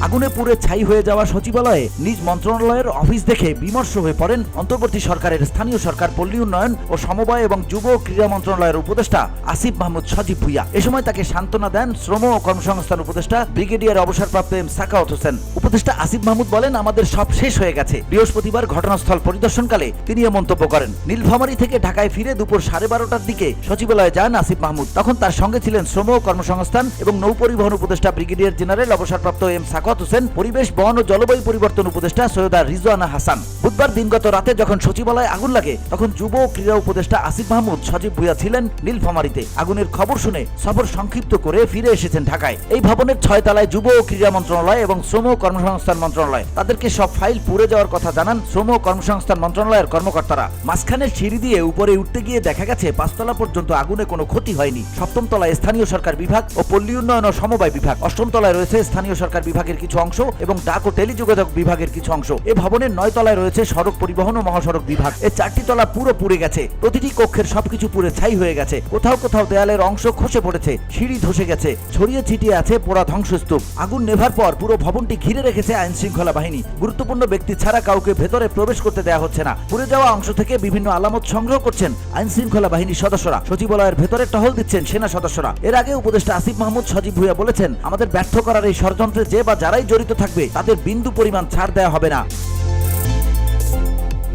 আগুনে পুড়ে ছাই হয়ে যাওয়া সচিবালয়ে নিজ মন্ত্রণালয়ের অফিস দেখে বিমর্ষ হয়ে পড়েন অন্তর্বর্তী সরকারের স্থানীয় সরকার, পল্লী উন্নয়ন ও সমবায় এবং যুব ও ক্রীড়া মন্ত্রণালয়ের উপদেষ্টা আসিফ মাহমুদ সজীব ভুঁইয়া। এ সময় তাকে সান্ত্বনা দেন শ্রম ও কর্মসংস্থান উপদেষ্টা ব্রিগেডিয়ার অবসরপ্রাপ্ত এম সাখাওয়াত হোসেন। উপদেষ্টা আসিফ মাহমুদ বলেন, আমাদের সব শেষ হয়ে গেছে। বৃহস্পতিবার ঘটনাস্থল পরিদর্শনকালে তিনি এ মন্তব্য করেন। নীলফামারী থেকে ঢাকায় ফিরে দুপুর 12:30টার দিকে সচিবালয়ে যান আসিফ মাহমুদ। তখন তার সঙ্গে ছিলেন শ্রম ও কর্মসংস্থান এবং নৌ পরিবহন উপদেষ্টা ব্রিগেডিয়ার জেনারেল অবসরপ্রাপ্ত এম সাখাওয়াত হোসেন, পরিবেশ, বন ও জলবায়ু পরিবর্তন উপদেষ্টা সৈয়দা রিজওয়ানা হাসান। বুধবার দিনগত রাতে যখন সচিবালয়ে আগুন লাগে তখন যুব ও ক্রীড়া উপদেষ্টা আসিফ মাহমুদ সজীব ভুঁইয়া ছিলেন নীলফামারীতে। আগুনের খবর শুনে সফর সংক্ষিপ্ত করে ফিরে এসেছেন ঢাকায়। এই ভবনের 6 তলায় যুব ও ক্রীড়া মন্ত্রণালয় এবং শ্রম ও কর্মসংস্থান মন্ত্রণালয়। তাদেরকে সব ফাইল পুড়ে যাওয়ার কথা জানান শ্রম ও কর্মসংস্থান মন্ত্রণালয়ের কর্মকর্তারা। মাঝখানের সিঁড়ি দিয়ে উপরে উঠতে গিয়ে দেখা গেছে 5 তলা পর্যন্ত আগুনে কোনো ক্ষতি হয়নি। 7ম তলায় স্থানীয় সরকার বিভাগ ও পল্লী উন্নয়ন ও সমবায় বিভাগ। 8ম তলায় রয়েছে স্থানীয় সরকার বিভাগের কিছু অংশ এবং ডাক ও টেলিযোগাযোগ বিভাগের কিছু অংশ। এ ভবনের 9 তলায় রয়েছে সড়ক পরিবহন ও মহাসড়ক বিভাগ। এই 4টি তলা পুরো পুড়ে গেছে। প্রতিটি কক্ষের সবকিছু পুড়ে ছাই হয়ে গেছে। কোথাও কোথাও দেয়ালের অংশ খসে পড়েছে, সিঁড়ি ধসে গেছে, ছড়িয়ে ছিটিয়ে আছে পোড়া ধ্বংসস্তূপ। আগুন নেভার পর পুরো ভবনটি ঘিরে রেখেছে আইন শৃঙ্খলা বাহিনী। গুরুত্বপূর্ণ ব্যক্তি ছাড়া কাউকে ভেতরে প্রবেশ করতে দেওয়া হচ্ছে না। পুড়ে যাওয়া অংশ থেকে বিভিন্ন আলামত সংগ্রহ করছেন আইন শৃঙ্খলা বাহিনীর সদস্যরা। সচিবালয়ের ভেতরে টহল দিচ্ছেন সেনা সদস্যরা। এর আগে উপদেষ্টা আসিফ মাহমুদ সজীব ভুঁইয়া বলেছেন, আমাদের ব্যর্থ করার এই ষড়যন্ত্রে যে বা যারাই জড়িত থাকবে তাদের বিন্দু পরিমাণ ছাড় দেওয়া হবে না।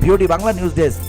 VOD Bangla news desk.